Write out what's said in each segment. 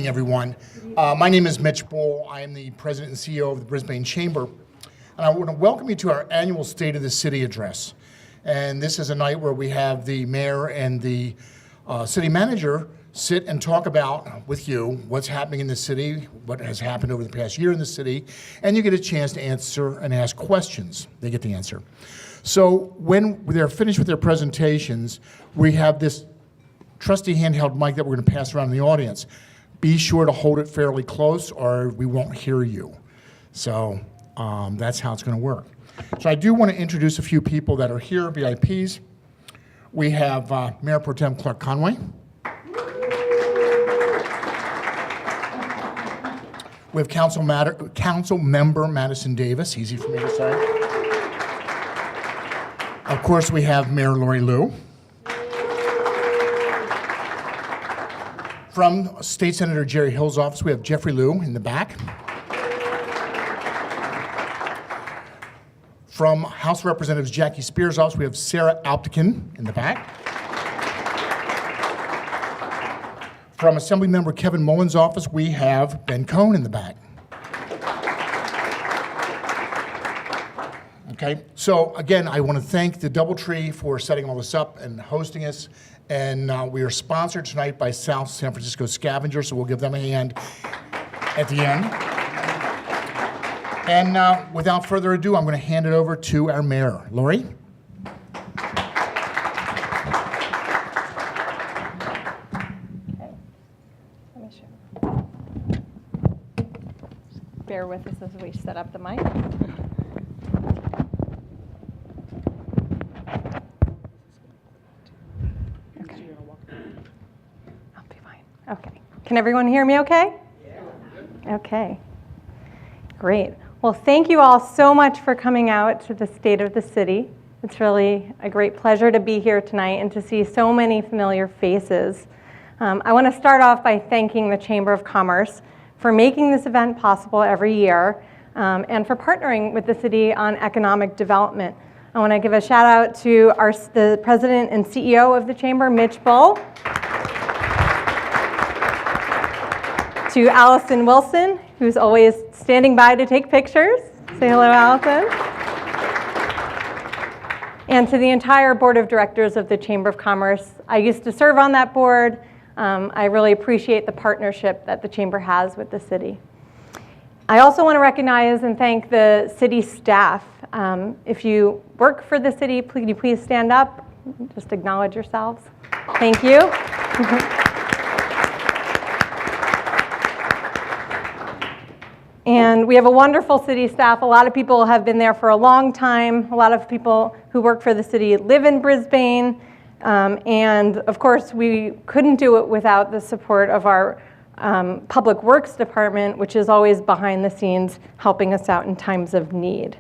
everyone. My name is Mitch Bull. I am the President and CEO of the Brisbane Chamber. And I want to welcome you to our annual State of the City address. And this is a night where we have the mayor and the city manager sit and talk about with you what's happening in the city, what has happened over the past year in the city, and you get a chance to answer and ask questions. They get the answer. So when they're finished with their presentations, we have this trusty handheld mic that we're going to pass around in the audience. Be sure to hold it fairly close or we won't hear you. So that's how it's going to work. So I do want to introduce a few people that are here, VIPs. We have Mayor Pro Tem Clark Conway. We have Council Member Madison Davis, easy for me to say. Of course, we have Mayor Lori Liu. From State Senator Jerry Hill's office, we have Jeffrey Liu in the back. From House of Representatives Jackie Spears' office, we have Sarah Alptekin in the back. From Assemblymember Kevin Mullen's office, we have Ben Cohn in the back. Okay, so again, I want to thank the Doubletree for setting all this up and hosting us. And we are sponsored tonight by South San Francisco Scavenger, so we'll give them a hand at the end. And without further ado, I'm going to hand it over to our mayor. Lori? Bear with us as we set up the mic. Okay. I'll be fine. Okay. Can everyone hear me okay? Yeah. Okay. Great. Well, thank you all so much for coming out to the State of the City. It's really a great pleasure to be here tonight and to see so many familiar faces. I want to start off by thanking the Chamber of Commerce for making this event possible every year, and for partnering with the city on economic development. I want to give a shout out to the President and CEO of the Chamber, Mitch Bull, to Allison Wilson, who's always standing by to take pictures. Say hello, Allison. And to the entire board of directors of the Chamber of Commerce. I used to serve on that board. I really appreciate the partnership that the Chamber has with the city. I also want to recognize and thank the city staff. If you work for the city, can you please stand up? Just acknowledge yourselves. Thank you. And we have a wonderful city staff. A lot of people have been there for a long time. A lot of people who work for the city live in Brisbane. And of course, we couldn't do it without the support of our Public Works Department, which is always behind the scenes helping us out in times of need.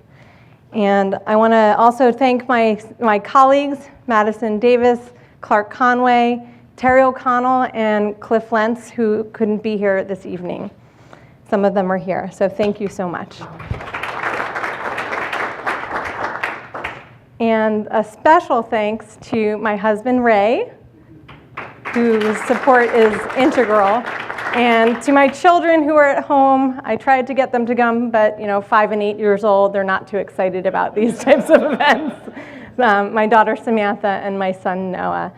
And I want to also thank my colleagues, Madison Davis, Clark Conway, Terry O'Connell, and Cliff Lentz, who couldn't be here this evening. Some of them are here, so thank you so much. And a special thanks to my husband, Ray, whose support is integral. And to my children who are at home, I tried to get them to come, but 5 and 8 years old, they're not too excited about these types of events. My daughter, Samantha, and my son, Noah.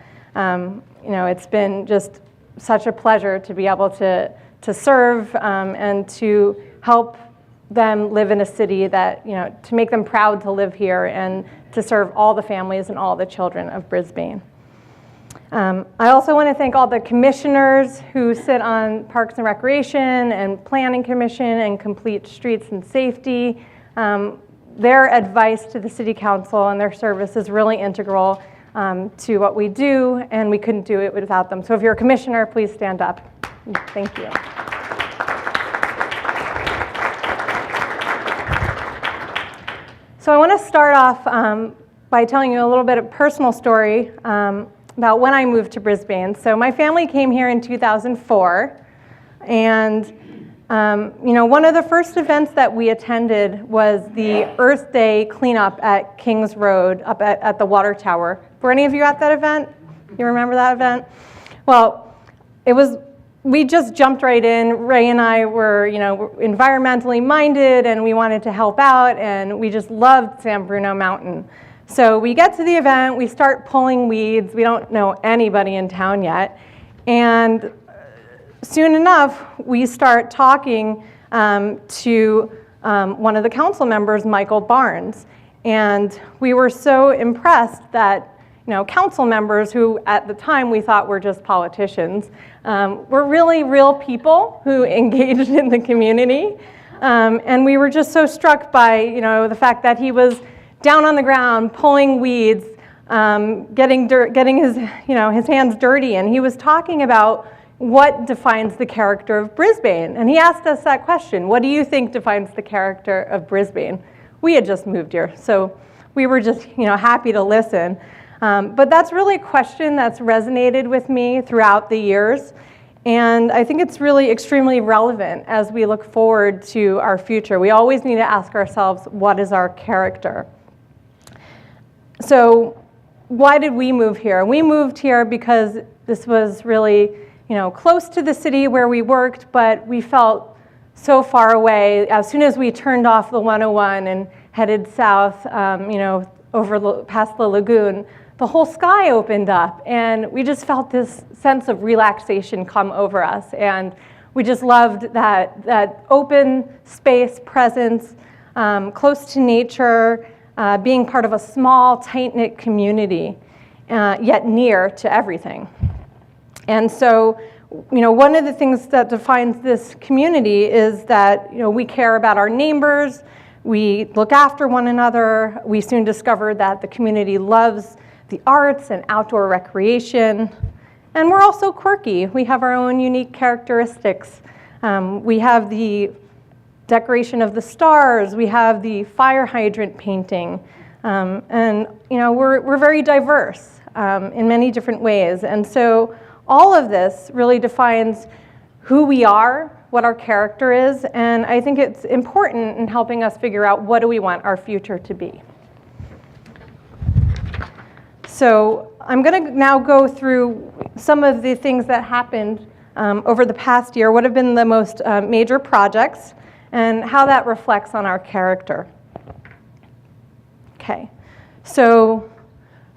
It's been just such a pleasure to be able to serve and to help them live in a city that, to make them proud to live here and to serve all the families and all the children of Brisbane. I also want to thank all the commissioners who sit on Parks and Recreation and Planning Commission and Complete Streets and Safety. Their advice to the City Council and their service is really integral to what we do, and we couldn't do it without them. So if you're a commissioner, please stand up. Thank you. So I want to start off by telling you a little bit of personal story about when I moved to Brisbane. So my family came here in 2004, and one of the first events that we attended was the Earth Day cleanup at Kings Road up at the water tower. Were any of you at that event? You remember that event? Well, it was we just jumped right in. Ray and I were, environmentally minded, and we wanted to help out, and we just loved San Bruno Mountain. So we get to the event, we start pulling weeds. We don't know anybody in town yet. And soon enough, we start talking to one of the council members, Michael Barnes. And we were so impressed that council members who at the time we thought were just politicians were really real people who engaged in the community. And we were just so struck by the fact that he was down on the ground pulling weeds, getting his his hands dirty, and he was talking about what defines the character of Brisbane. And he asked us that question: what do you think defines the character of Brisbane? We had just moved here, so we were just happy to listen. But that's really a question that's resonated with me throughout the years. And I think it's really extremely relevant as we look forward to our future. We always need to ask ourselves, what is our character? So why did we move here? We moved here because this was really close to the city where we worked, but we felt so far away. As soon as we turned off the 101 and headed south, past the lagoon, the whole sky opened up, and we just felt this sense of relaxation come over us. And we just loved that open space presence, close to nature, being part of a small, tight-knit community, yet near to everything. And so, one of the things that defines this community is that we care about our neighbors, we look after one another. We soon discovered that the community loves the arts and outdoor recreation. And we're also quirky. We have our own unique characteristics. We have the decoration of the stars. We have the fire hydrant painting. And we're very diverse in many different ways. And so all of this really defines who we are, what our character is, and I think it's important in helping us figure out what do we want our future to be. So I'm going to now go through some of the things that happened over the past year, what have been the most major projects, and how that reflects on our character. Okay, so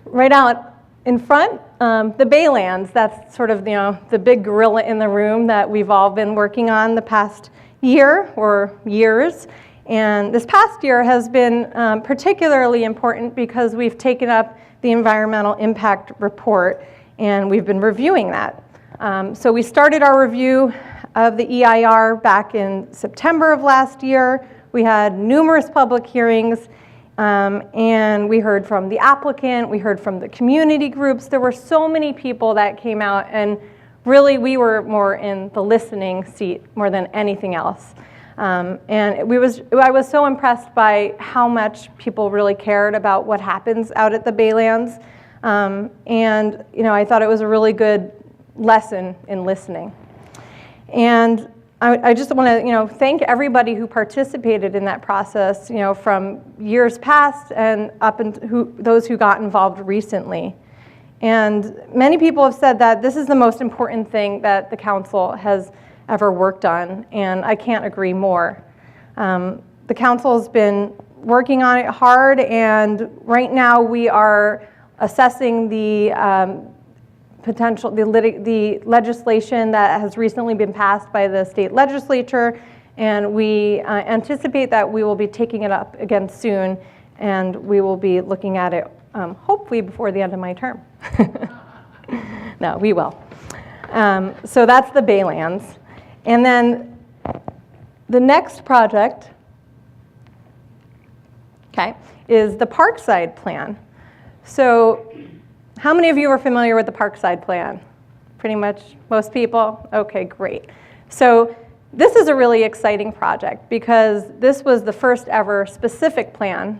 right out in front, the Baylands, that's sort of the big gorilla in the room that we've all been working on the past year or years. And this past year has been particularly important because we've taken up the environmental impact report and we've been reviewing that. So we started our review of the EIR back in September of last year. We had numerous public hearings. And we heard from the applicant, we heard from the community groups. There were so many people that came out, and really we were more in the listening seat more than anything else. And I was so impressed by how much people really cared about what happens out at the Baylands. And I thought it was a really good lesson in listening. And I just want to, thank everybody who participated in that process, from years past and up and those who got involved recently. And many people have said that this is the most important thing that the council has ever worked on, and I can't agree more. The council has been working on it hard, and right now we are assessing the the legislation that has recently been passed by the state legislature, and we anticipate that we will be taking it up again soon, and we will be looking at it hopefully before the end of my term. No, we will. So that's the Baylands. And then the next project, is the Parkside Plan. So how many of you are familiar with the Parkside Plan? Pretty much most people? Okay, great. So this is a really exciting project because this was the first ever specific plan,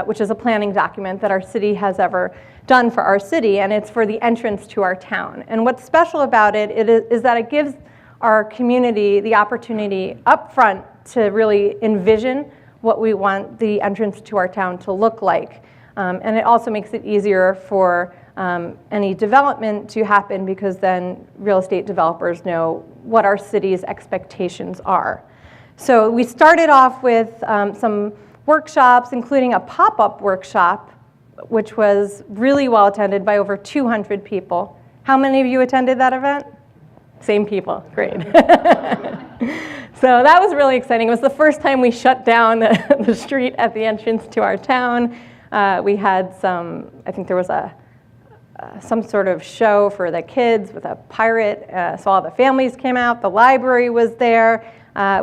which is a planning document that our city has ever done for our city, and it's for the entrance to our town. And what's special about it is that it gives our community the opportunity up front to really envision what we want the entrance to our town to look like. And it also makes it easier for any development to happen, because then real estate developers know what our city's expectations are. So we started off with some workshops, including a pop-up workshop, which was really well attended by over 200 people. How many of you attended that event? Same people, great. So that was really exciting. It was the first time we shut down the street at the entrance to our town. We had I think there was some sort of show for the kids with a pirate, so all the families came out, the library was there.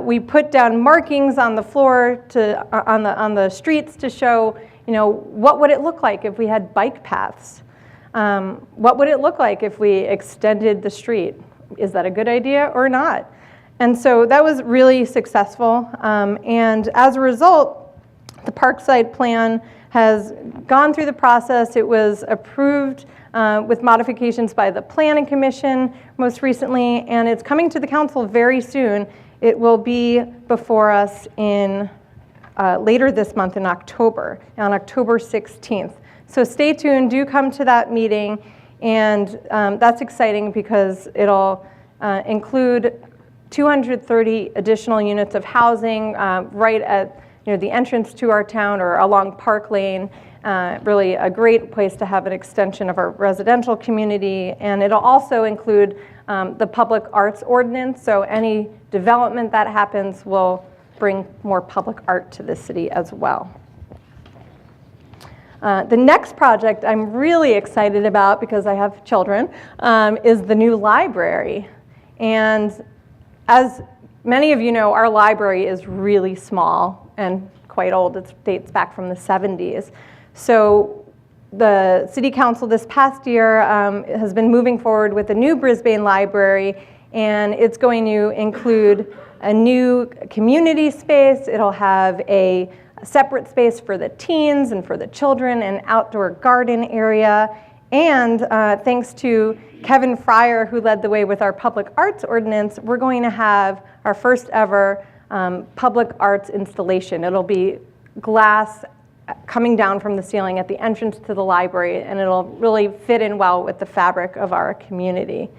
We put down markings on the floor on the streets to show, what would it look like if we had bike paths? What would it look like if we extended the street? Is that a good idea or not? And so that was really successful. And as a result, the Parkside Plan has gone through the process. It was approved with modifications by the Planning Commission most recently, and it's coming to the council very soon. It will be before us in later this month in October, on October 16th. So stay tuned, do come to that meeting, and that's exciting because it'll include 230 additional units of housing right at the entrance to our town or along Park Lane. Really a great place to have an extension of our residential community. And it'll also include the public arts ordinance. So any development that happens will bring more public art to the city as well. The next project I'm really excited about, because I have children, is the new library. And as many of you know, our library is really small and quite old. It dates back from the 70s. So the City Council this past year has been moving forward with a new Brisbane Library, and it's going to include a new community space. It'll have a separate space for the teens and for the children, an outdoor garden area, and thanks to Kevin Fryer, who led the way with our public arts ordinance, we're going to have our first ever public arts installation. It'll be glass coming down from the ceiling at the entrance to the library, and it'll really fit in well with the fabric of our community.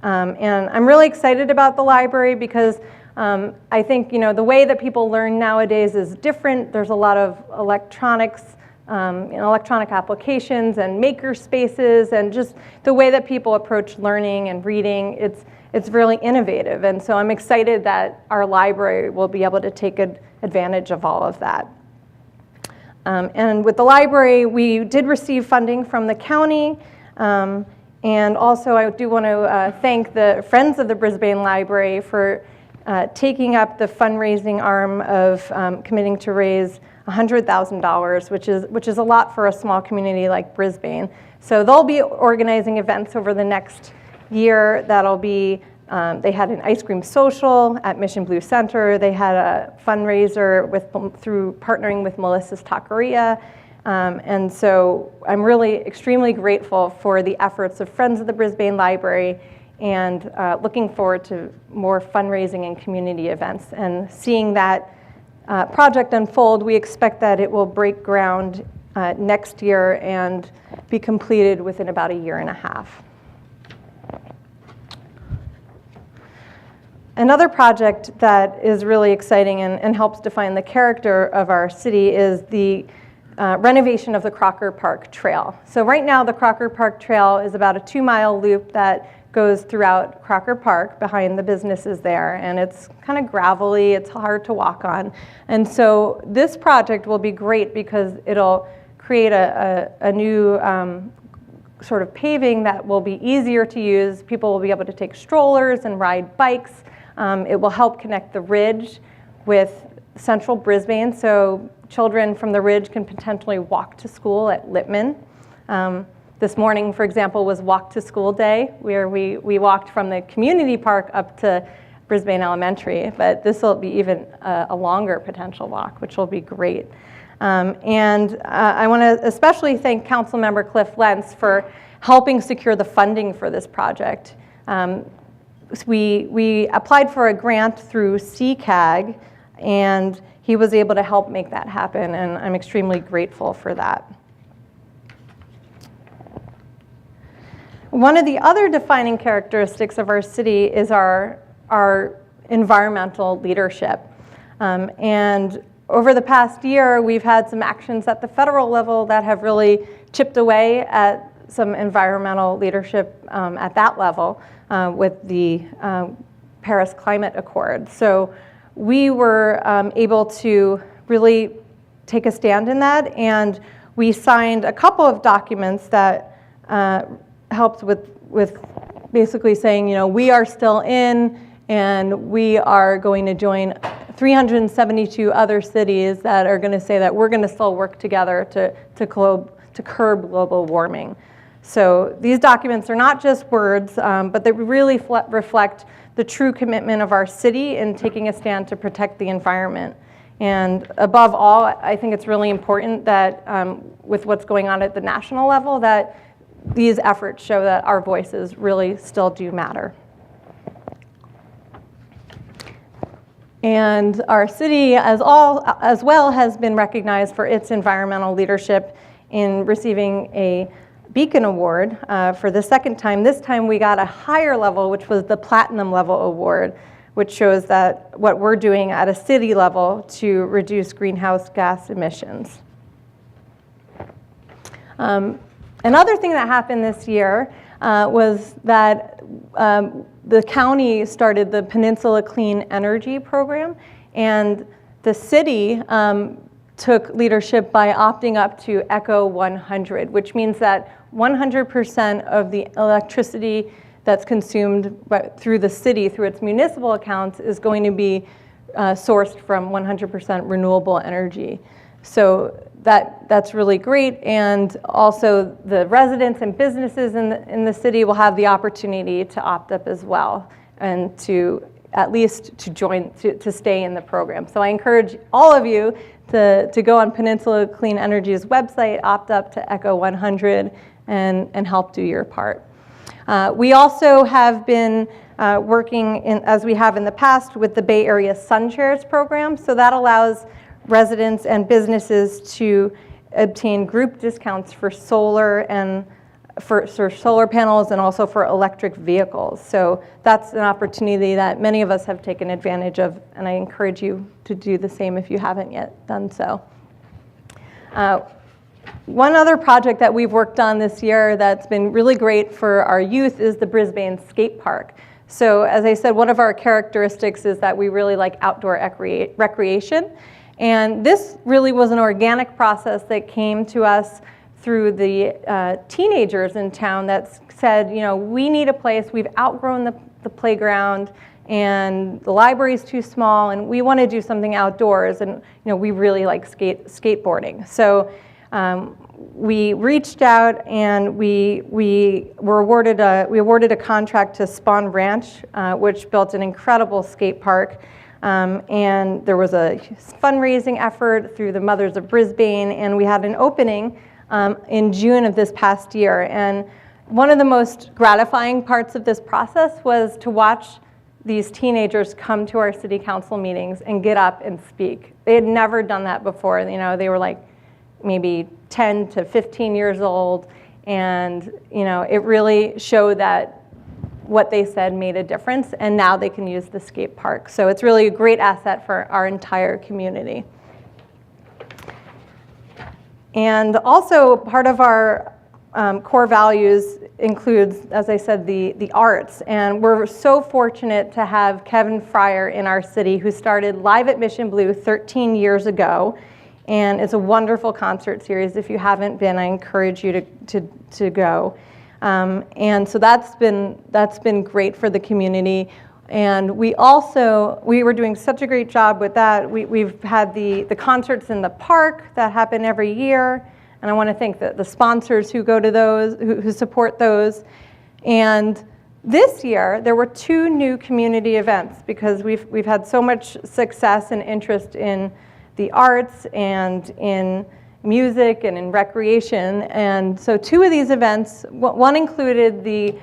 And I'm really excited about the library because I think the way that people learn nowadays is different. There's a lot of electronics, electronic applications and maker spaces, and just the way that people approach learning and reading, it's really innovative. And so I'm excited that our library will be able to take advantage of all of that. And with the library, we did receive funding from the county. And also I do want to thank the Friends of the Brisbane Library for taking up the fundraising arm of committing to raise $100,000, which is a lot for a small community like Brisbane. So they'll be organizing events over the next year. That'll be, they had an ice cream social at Mission Blue Center. They had a fundraiser through partnering with Melissa's Taqueria. And so I'm really extremely grateful for the efforts of Friends of the Brisbane Library, and looking forward to more fundraising and community events. And seeing that project unfold, we expect that it will break ground next year and be completed within about a year and a half. Another project that is really exciting and helps define the character of our city is the renovation of the Crocker Park Trail. So right now the Crocker Park Trail is about a 2-mile loop that goes throughout Crocker Park behind the businesses there, and it's kind of gravelly, it's hard to walk on. And so this project will be great because it'll create a new sort of paving that will be easier to use. People will be able to take strollers and ride bikes. It will help connect the Ridge with central Brisbane, so children from the Ridge can potentially walk to school at Littman. This morning, for example, was Walk to School Day, where we walked from the community park up to Brisbane Elementary, but this will be even a longer potential walk, which will be great. And I want to especially thank Councilmember Cliff Lentz for helping secure the funding for this project. We applied for a grant through CCAG, and he was able to help make that happen, and I'm extremely grateful for that. One of the other defining characteristics of our city is our environmental leadership. And over the past year, we've had some actions at the federal level that have really chipped away at some environmental leadership at that level with the Paris Climate Accord. So we were able to really take a stand in that, and we signed a couple of documents that helped with basically saying, we are still in, and we are going to join 372 other cities that are going to say that we're going to still work together to curb global warming. So these documents are not just words, but they really reflect the true commitment of our city in taking a stand to protect the environment. And above all, I think it's really important that with what's going on at the national level, that these efforts show that our voices really still do matter. And our city as well has been recognized for its environmental leadership in receiving a Beacon Award for the second time. This time we got a higher level, which was the Platinum Level Award, which shows that what we're doing at a city level to reduce greenhouse gas emissions. Another thing that happened this year was that the county started the Peninsula Clean Energy Program, and the city took leadership by opting up to Eco 100, which means that 100% of the electricity that's consumed through the city, through its municipal accounts, is going to be sourced from 100% renewable energy. So that's really great, and also the residents and businesses in the city will have the opportunity to opt up as well, and to at least to stay in the program. So I encourage all of you to go on Peninsula Clean Energy's website, opt up to Eco 100, and help do your part. We also have been working, as we have in the past, with the Bay Area Sun Shares program. So that allows residents and businesses to obtain group discounts for solar and for solar panels, and also for electric vehicles. So that's an opportunity that many of us have taken advantage of, and I encourage you to do the same if you haven't yet done so. One other project that we've worked on this year that's been really great for our youth is the Brisbane Skatepark. So as I said, one of our characteristics is that we really like outdoor recreation. And this really was an organic process that came to us through the teenagers in town that said, we need a place, we've outgrown the playground, and the library's too small, and we want to do something outdoors, and we really like skateboarding. So we reached out, and we were awarded a contract to Spawn Ranch, which built an incredible skate park. And there was a fundraising effort through the Mothers of Brisbane, and we had an opening in June of this past year. And one of the most gratifying parts of this process was to watch these teenagers come to our city council meetings and get up and speak. They had never done that before. They were like maybe 10 to 15 years old, and it really showed that what they said made a difference, and now they can use the skate park. So it's really a great asset for our entire community. And also part of our core values includes, as I said, the arts. And we're so fortunate to have Kevin Fryer in our city, who started Live at Mission Blue 13 years ago. And it's a wonderful concert series. If you haven't been, I encourage you to go. And so that's been great for the community. And we were doing such a great job with that. We've had the concerts in the park that happen every year. And I want to thank the sponsors who go to those, who support those. And this year, there were 2 new community events, because we've had so much success and interest in the arts and in music and in recreation. And so 2 of these events, one included the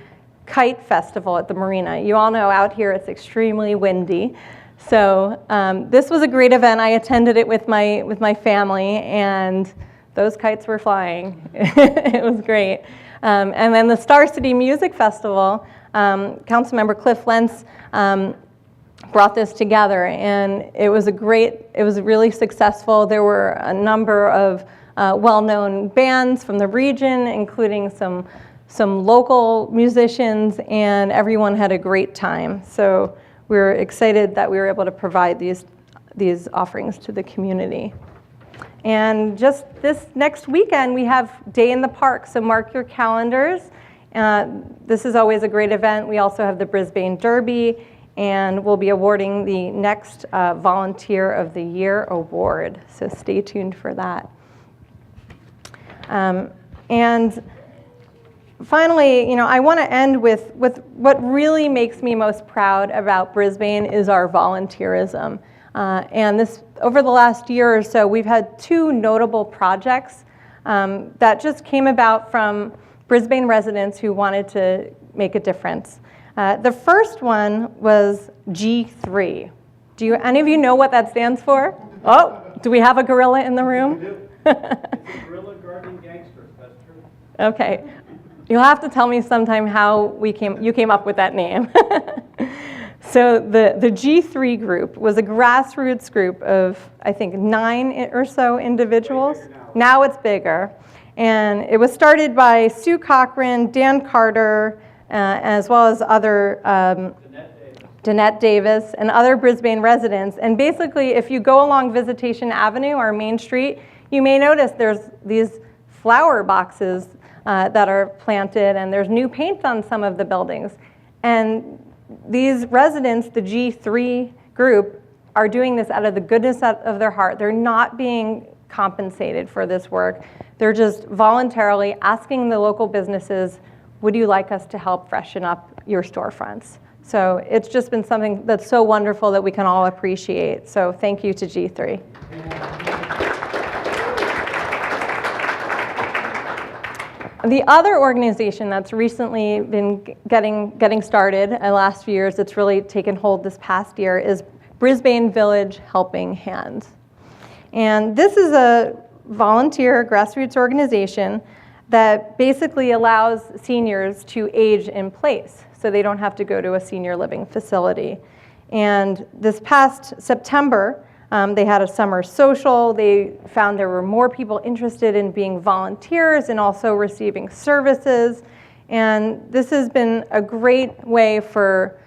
Kite Festival at the marina. You all know out here it's extremely windy. So this was a great event. I attended it with my family, and those kites were flying. It was great. And then the Star City Music Festival, Councilmember Cliff Lentz brought this together, and it was really successful. There were a number of well-known bands from the region, including some local musicians, and everyone had a great time. So we were excited that we were able to provide these offerings to the community. And just this next weekend, we have Day in the Park, so mark your calendars. This is always a great event. We also have the Brisbane Derby, and we'll be awarding the next Volunteer of the Year award, so stay tuned for that. And finally, I want to end with what really makes me most proud about Brisbane is our volunteerism. And this, over the last year or so, we've had two notable projects that just came about from Brisbane residents who wanted to make a difference. The first one was G3. Do any of you know what that stands for? Oh, do we have a gorilla in the room? We do. It's a gorilla guarding gangsters, that's true. Okay. You'll have to tell me sometime how you came up with that name. So the G3 group was a grassroots group of, I think, 9 or so individuals. Now it's bigger. And it was started by Sue Cochran, Dan Carter, as well as other Danette Davis and other Brisbane residents. And basically, if you go along Visitation Avenue, our main street, you may notice there's these flower boxes that are planted, and there's new paint on some of the buildings. And these residents, the G3 group, are doing this out of the goodness of their heart. They're not being compensated for this work. They're just voluntarily asking the local businesses, would you like us to help freshen up your storefronts? So it's just been something that's so wonderful that we can all appreciate. So thank you to G3. The other organization that's recently been getting started in the last few years, it's really taken hold this past year, is Brisbane Village Helping Hands. And this is a volunteer grassroots organization that basically allows seniors to age in place, so they don't have to go to a senior living facility. And this past September, they had a summer social. They found there were more people interested in being volunteers and also receiving services. And this has been a great way for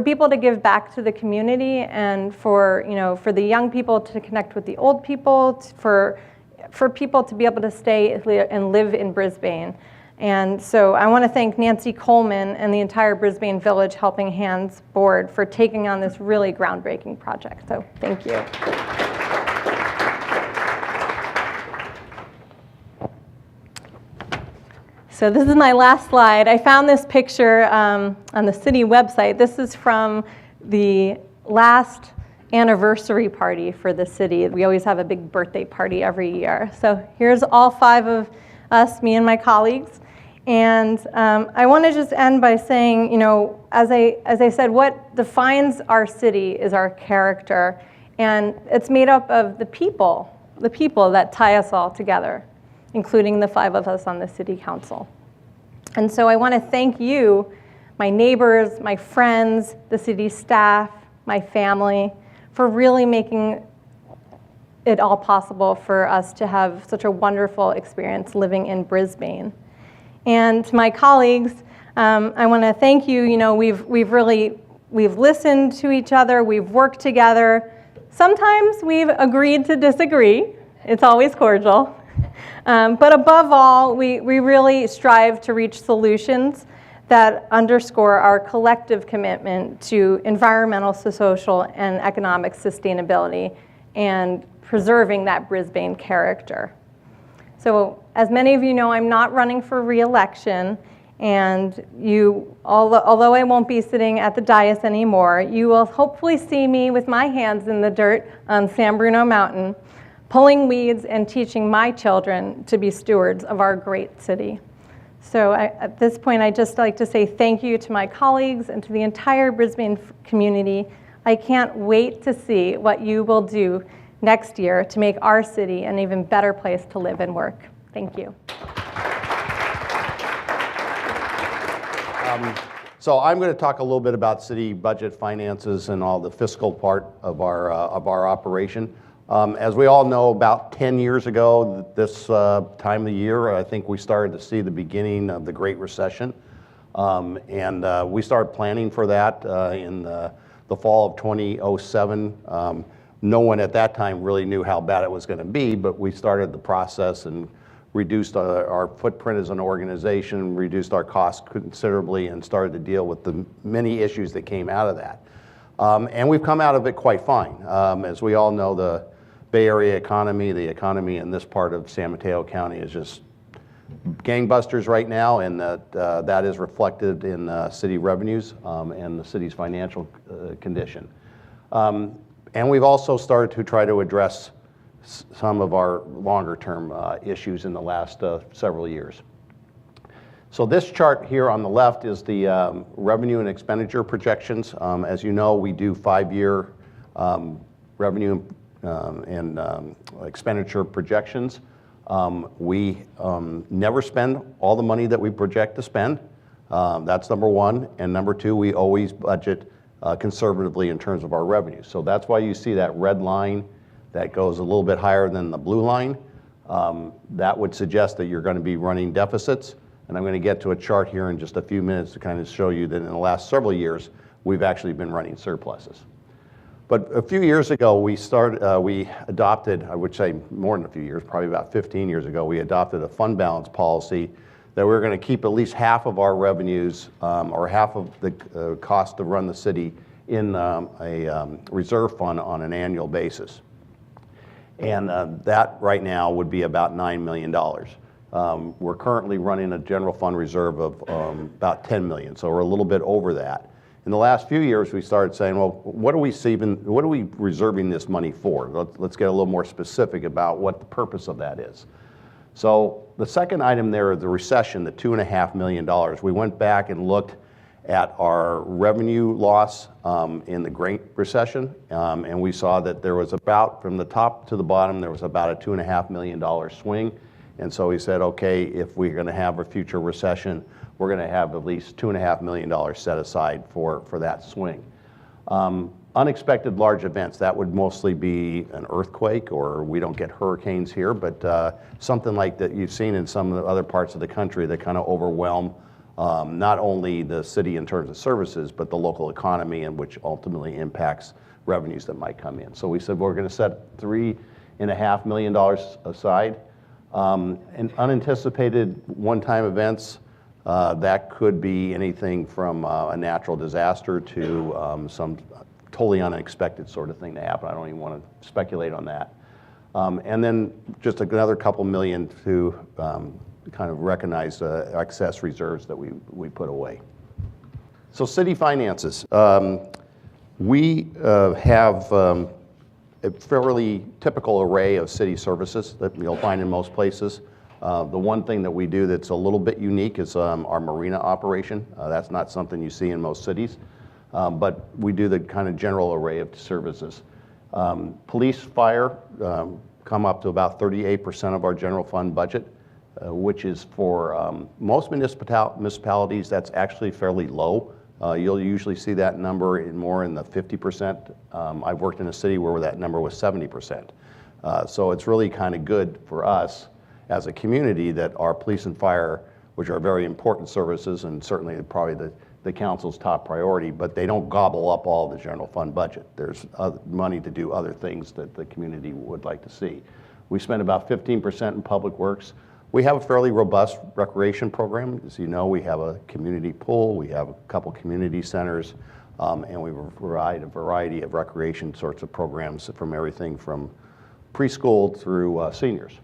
people to give back to the community, and for the young people to connect with the old people, for people to be able to stay and live in Brisbane. And so I want to thank Nancy Coleman and the entire Brisbane Village Helping Hands board for taking on this really groundbreaking project. So thank you. So this is my last slide. I found this picture on the city website. This is from the last anniversary party for the city. We always have a big birthday party every year. So here's all 5 of us, me and my colleagues. And I want to just end by saying, as I said, what defines our city is our character. And it's made up of the people that tie us all together, including the 5 of us on the city council. And so I want to thank you, my neighbors, my friends, the city staff, my family, for really making it all possible for us to have such a wonderful experience living in Brisbane. And to my colleagues, I want to thank you. We've listened to each other, we've worked together. Sometimes we've agreed to disagree. It's always cordial. But above all, we really strive to reach solutions that underscore our collective commitment to environmental, social, and economic sustainability and preserving that Brisbane character. So as many of you know, I'm not running for re-election, and although I won't be sitting at the dais anymore, you will hopefully see me with my hands in the dirt on San Bruno Mountain, pulling weeds and teaching my children to be stewards of our great city. So at this point, I'd just like to say thank you to my colleagues and to the entire Brisbane community. I can't wait to see what you will do next year to make our city an even better place to live and work. Thank you. So I'm going to talk a little bit about city budget finances and all the fiscal part of our operation. As we all know, about 10 years ago, this time of the year, I think we started to see the beginning of the Great Recession. And we started planning for that in the fall of 2007. No one at that time really knew how bad it was going to be, but we started the process and reduced our footprint as an organization, reduced our costs considerably, and started to deal with the many issues that came out of that. And we've come out of it quite fine. As we all know, the Bay Area economy, the economy in this part of San Mateo County is just gangbusters right now, and that is reflected in city revenues and the city's financial condition. And we've also started to try to address some of our longer-term issues in the last several years. So this chart here on the left is the revenue and expenditure projections. As you know, we do 5-year revenue and expenditure projections. We never spend all the money that we project to spend. That's number one. And number two, we always budget conservatively in terms of our revenue. So that's why you see that red line that goes a little bit higher than the blue line. That would suggest that you're going to be running deficits. And I'm going to get to a chart here in just a few minutes to kind of show you that in the last several years, we've actually been running surpluses. But a few years ago, we adopted, I would say more than a few years, probably about 15 years ago, we adopted a fund balance policy that we're going to keep at least half of our revenues or half of the cost to run the city in a reserve fund on an annual basis. And that right now would be about $9 million. We're currently running a general fund reserve of about $10 million, so we're a little bit over that. In the last few years, we started saying, well, what are we reserving this money for? Let's get a little more specific about what the purpose of that is. So the second item there, the recession, the $2.5 million, we went back and looked at our revenue loss in the Great Recession, and we saw that there was about, from the top to the bottom, there was about a $2.5 million swing. And so we said, okay, if we're going to have a future recession, we're going to have at least $2.5 million set aside for that swing. Unexpected large events, that would mostly be an earthquake, or we don't get hurricanes here, but something like that you've seen in some of the other parts of the country that kind of overwhelm not only the city in terms of services, but the local economy, and which ultimately impacts revenues that might come in. So we said we're going to set $3.5 million aside. And unanticipated one-time events, that could be anything from a natural disaster to some totally unexpected sort of thing to happen. I don't even want to speculate on that. And then just another couple million to kind of recognize excess reserves that we put away. So city finances. We have a fairly typical array of city services that you'll find in most places. The one thing that we do that's a little bit unique is our marina operation. That's not something you see in most cities, but we do the kind of general array of services. Police, fire come up to about 38% of our general fund budget, which is for most municipalities, that's actually fairly low. You'll usually see that number more in the 50%. I've worked in a city where that number was 70%. So it's really kind of good for us as a community that our police and fire, which are very important services and certainly probably the council's top priority, but they don't gobble up all the general fund budget. There's money to do other things that the community would like to see. We spend about 15% in public works. We have a fairly robust recreation program. As you know, we have a community pool, we have a couple community centers, and we provide a variety of recreation sorts of programs from everything from preschool through seniors.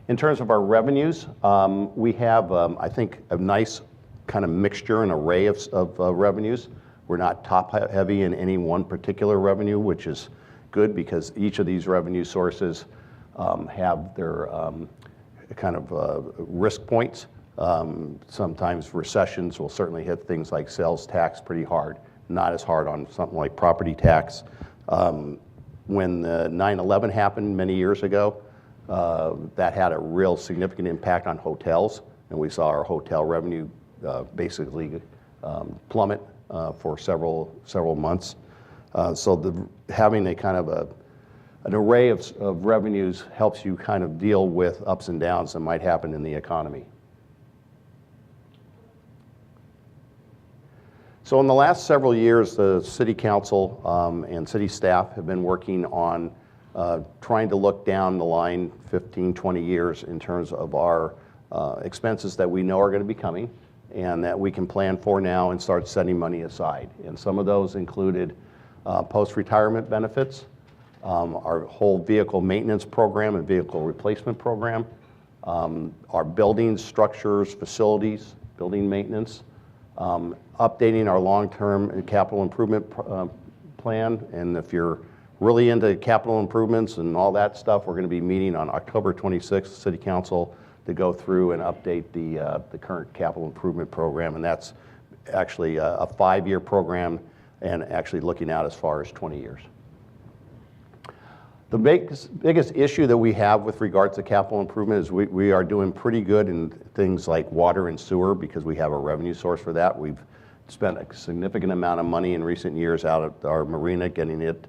In terms of our revenues, we have, I think, a nice kind of mixture and array of revenues. We're not top heavy in any one particular revenue, which is good because each of these revenue sources have their kind of risk points. Sometimes recessions will certainly hit things like sales tax pretty hard, not as hard on something like property tax. When the 9/11 happened many years ago, that had a real significant impact on hotels. and we saw our hotel revenue basically plummet for several months. So having a kind of an array of revenues helps you kind of deal with ups and downs that might happen in the economy. So in the last several years, the City Council and city staff have been working on trying to look down the line 15, 20 years in terms of our expenses that we know are going to be coming and that we can plan for now and start setting money aside. And some of those included post-retirement benefits, our whole vehicle maintenance program and vehicle replacement program, our buildings, structures, facilities, building maintenance, updating our long-term capital improvement plan. And if you're really into capital improvements and all that stuff, we're going to be meeting on October 26th, City Council, to go through and update the current capital improvement program. And that's actually a 5-year program and actually looking out as far as 20 years. The biggest issue that we have with regards to capital improvement is we are doing pretty good in things like water and sewer because we have a revenue source for that. We've spent a significant amount of money in recent years out of our marina, getting it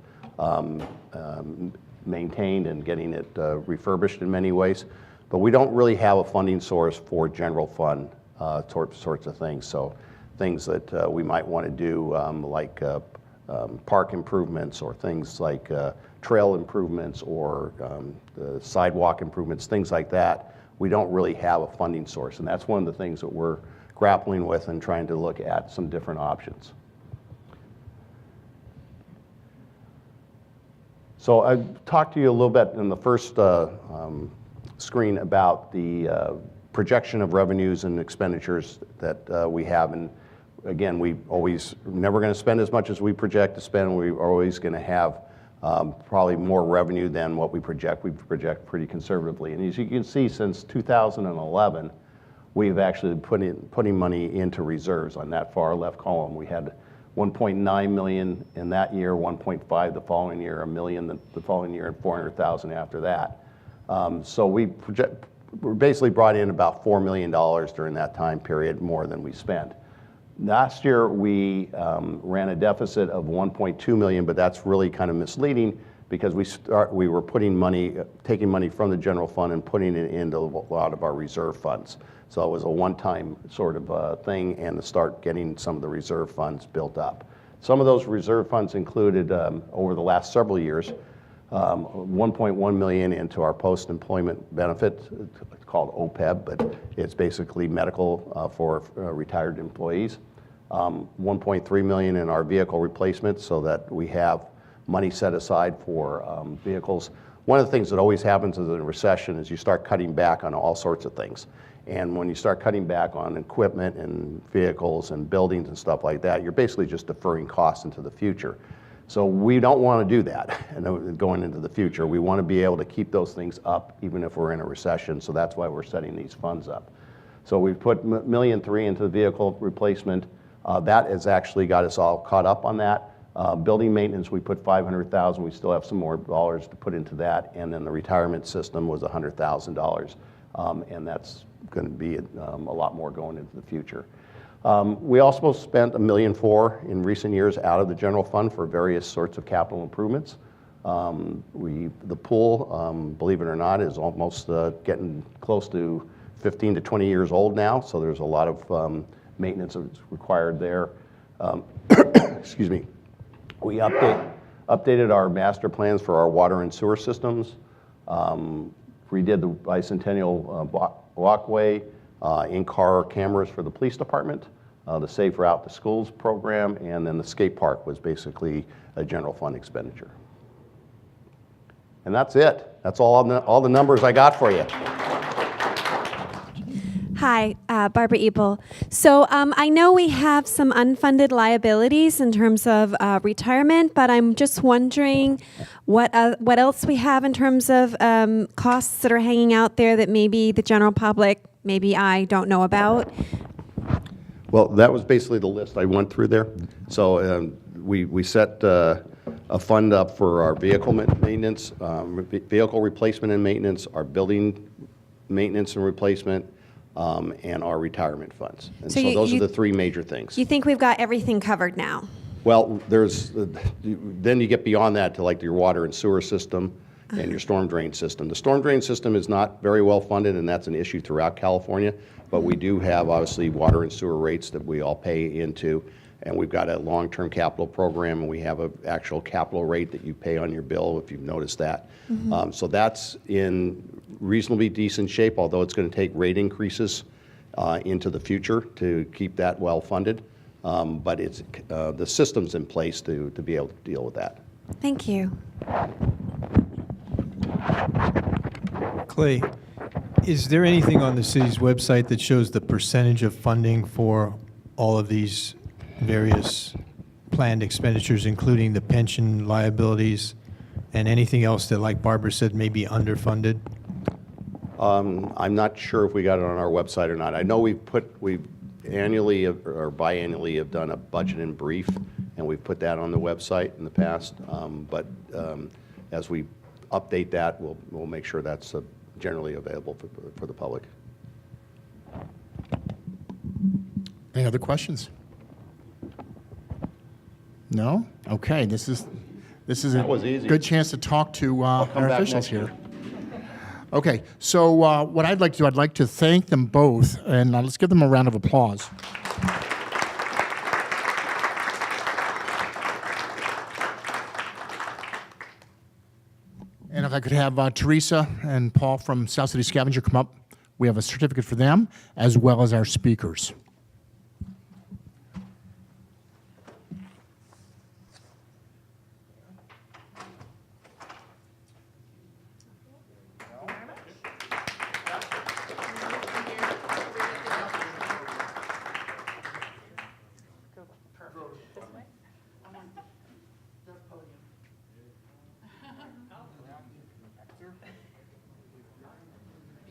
maintained and getting it refurbished in many ways. But we don't really have a funding source for general fund sorts of things. So things that we might want to do like park improvements or things like trail improvements or the sidewalk improvements, things like that, we don't really have a funding source. And that's one of the things that we're grappling with and trying to look at some different options. So I talked to you a little bit in the first screen about the projection of revenues and expenditures that we have. And again, we're never going to spend as much as we project to spend. We're always going to have probably more revenue than what we project. We project pretty conservatively. And as you can see, since 2011, we've actually putting money into reserves. On that far left column, we had 1.9 million in that year, 1.5 the following year, $1 million the following year, and 400,000 after that. So we basically brought in about $4 million during that time period, more than we spent. Last year, we ran a deficit of 1.2 million, but that's really kind of misleading because we were taking money from the general fund and putting it into a lot of our reserve funds. So it was a one-time sort of thing, and to start getting some of the reserve funds built up. Some of those reserve funds included, over the last several years, 1.1 million into our post-employment benefit. It's called OPEB, but it's basically medical for retired employees. 1.3 million in our vehicle replacement so that we have money set aside for vehicles. One of the things that always happens in a recession is you start cutting back on all sorts of things. And when you start cutting back on equipment and vehicles and buildings and stuff like that, you're basically just deferring costs into the future. So we don't want to do that going into the future. We want to be able to keep those things up even if we're in a recession. So that's why we're setting these funds up. So we've put $1.3 million into the vehicle replacement. That has actually got us all caught up on that. Building maintenance, we put $500,000. We still have some more dollars to put into that. And then the retirement system was $100,000. And that's going to be a lot more going into the future. We also spent $1.4 million in recent years out of the general fund for various sorts of capital improvements. The pool, believe it or not, is almost getting close to 15 to 20 years old now, so there's a lot of maintenance that's required there. Excuse me. We updated our master plans for our water and sewer systems, redid the bicentennial walkway, in-car cameras for the police department, the Safe Route to Schools program, and then the skate park was basically a general fund expenditure. And that's it. That's all the numbers I got for you. Hi, Barbara Ebel. So I know we have some unfunded liabilities in terms of retirement, but I'm just wondering what else we have in terms of costs that are hanging out there that maybe the general public, maybe I don't know about. Well, that was basically the list I went through there. So we set a fund up for our vehicle maintenance, vehicle replacement and maintenance, our building maintenance and replacement, and our retirement funds. And So so you- those you- are the three major things. You think we've got everything covered now? Well, then you get beyond that to like your water and sewer system and your storm drain system. The storm drain system is not very well funded, and that's an issue throughout California, but we do have obviously water and sewer rates that we all pay into, and we've got a long-term capital program, and we have an actual capital rate that you pay on your bill, if you've noticed that. So that's in reasonably decent shape, although it's going to take rate increases into the future to keep that well funded. But it's the system's in place to be able to deal with that. Thank you. Clay, is there anything on the city's website that shows the percentage of funding for all of these various planned expenditures, including the pension liabilities and anything else that, like Barbara said, may be underfunded? I'm not sure if we got it on our website or not. I know we've annually or biannually have done a budget in brief, and we've put that on the website in the past. But as we update that, we'll make sure that's generally available for the public. Any other questions? No? Okay, this is That was a easy. good chance to talk to our come back officials next here. year. Okay, so what I'd like to do, I'd like to thank them both, and let's give them a round of applause. And if I could have Teresa and Paul from South City Scavenger come up. We have a certificate for them, as well as our speakers.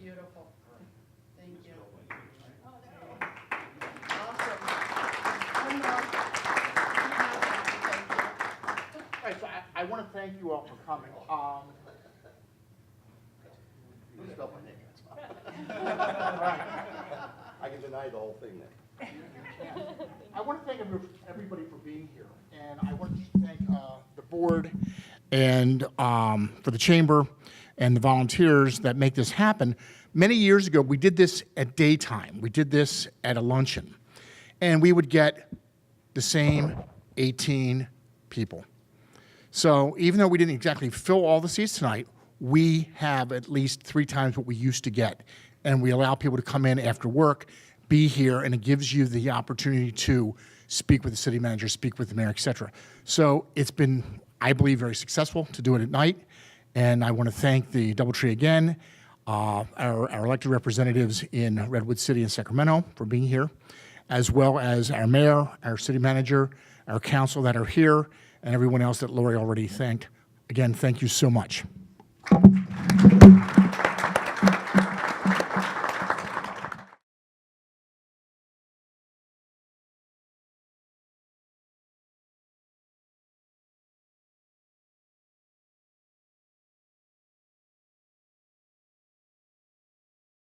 Beautiful. Thank you. All right, so I want to thank you all for coming. I can deny the whole thing then. I want to thank everybody for being here, and I want to thank the board and for the chamber and the volunteers that make this happen. Many years ago, we did this at daytime. We did this at a luncheon, and we would get the same 18 people. So even though we didn't exactly fill all the seats tonight, we have at least 3 times what we used to get. And we allow people to come in after work, be here, and it gives you the opportunity to speak with the city manager, speak with the mayor, et cetera. So it's been, I believe, very successful to do it at night. And I want to thank the DoubleTree again, our elected representatives in Redwood City and Sacramento for being here, as well as our mayor, our city manager, our council that are here, and everyone else that Lori already thanked. Again, thank you so much.